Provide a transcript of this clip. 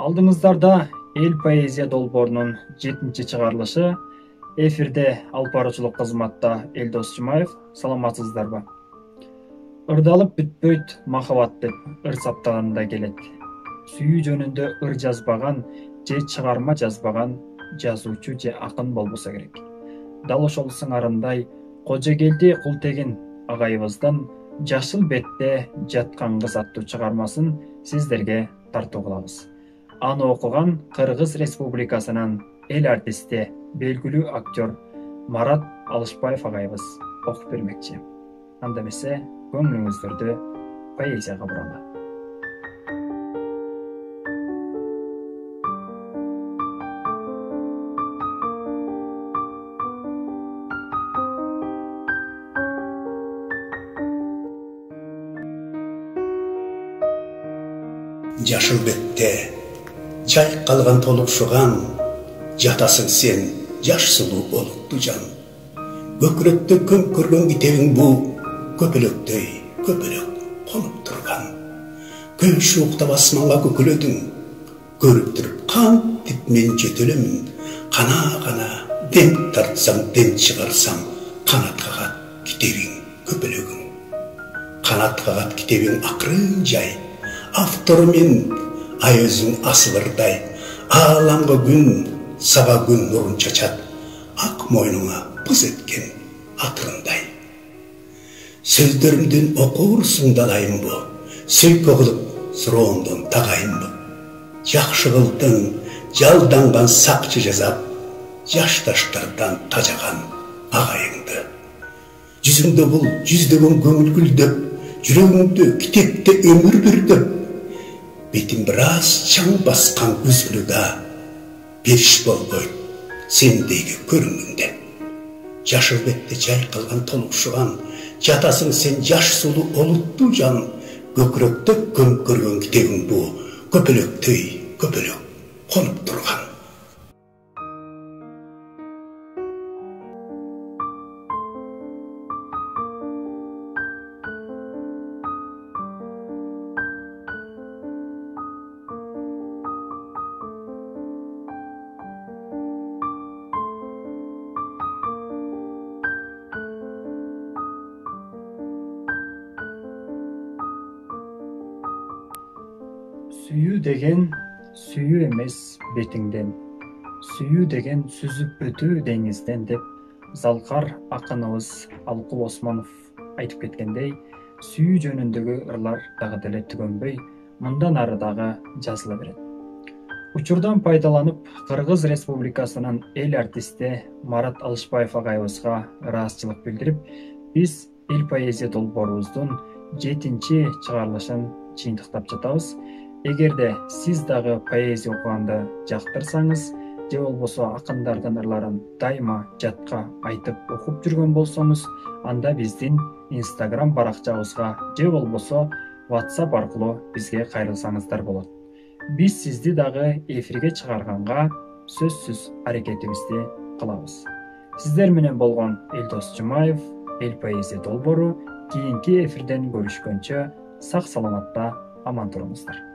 Алдыңыздарда Эл поэзия долбоорунун 7-чи чыгарылышы. Эфирде алып баруучулук кызматта Элдос Жумаев. Саламатсыздарбы? Ырдалып бүтпөйт махабат деп ыр саптаганда келет. Сүйүү жөнүндө ыр жазбаган же чыгарма жазбаган жазуучу же акын болбосо керек. Дал ошол сыңарындай Кожогелди Култегин агайыбыздан Жашыл бетте жаткан кыз аттуу чыгармасын сиздерге тартуу кылабыз. Аны окуган Кыргыз Республикасынын эл артисти, белгилүү актер Марат Алышбаев агайыбыз окуп бермекчи. Анда эмесе көңүлүңүздөрдү поэзияга буралы. Жашыл бетте жайкалган толукшуган, жатасың сен жаш сулуу олуттуу жан. Көкүрөктө көм көргөн китебиң бу, көпөлөктөй көпөлөк конуп турган. Көйшү уктап асманга көкөлөдүң, көрүп туруп кантип мен жөтөлөмүн. Кана дем тартсам, дем чыгарсам, канат кагат китебиң көпөлөгүң. Канат кагат китебиң акырын жай, автору мен ай өзүң асылырдай. Ааламга күн, саба күн нурун чачат, ак мойнуңа быз эткен атырындай. Сөздөрүмдөн окуурсуң далайымбы, сөйкө кылып сурооңдон тагайымбы. Жакшы кылдың, жалданган сакчы жазап, жашташтардан тажаган агайыңды. Жүзүңдө бул жүздөгөн көңүл гүлдөп, жүрөгүңдө китепте өмүр бүрдөп, бетим бир аз чаң баскан күзгүлүгө бериш болбойт сендеги көрүнгүндө. Жашыл бетте жайкалган толукшуган, жатасың сен жаш сулуу олуттуу жан. Көкүрөктө көм көргөн китебиң бу, көпөлөктөй көпөлөк конуп турган. Сүйүү деген сүйүү эмес бетиңден, сүйүү деген сүзүп өтүү деңизден деп залкар акыныбыз Алкул Осмонов айтып кеткендей, сүйүү жөнүндөгү ырлар дагы деле түгөнбөй, мындан ары дагы жазыла берет. Учурдан пайдаланып, Кыргыз Республикасынын эл артисти Марат Алышбаев агайыбызга ыраазычылык билдирип, биз эл поэзия долбоорубуздун 7-чи чыгарылышын жыйынтыктап жатабыз. Эгерде сиз дагы поэзия окуганды жактырсаңыз, же болбосо акындардын ырларын дайыма жатка айтып окуп жүргөн болсоңуз, анда биздин Instagram баракчабызга же болбосо WhatsApp аркылуу бизге кайрылсаңыздар болот. Биз сизди дагы эфирге чыгарганга сөзсүз аракетибизди кылабыз. Сиздер менен болгон Элдос Жумаев, эл поэзия долбоору. Кийинки эфирден көрүшкөнчө сак саламатта аман туруңуздар.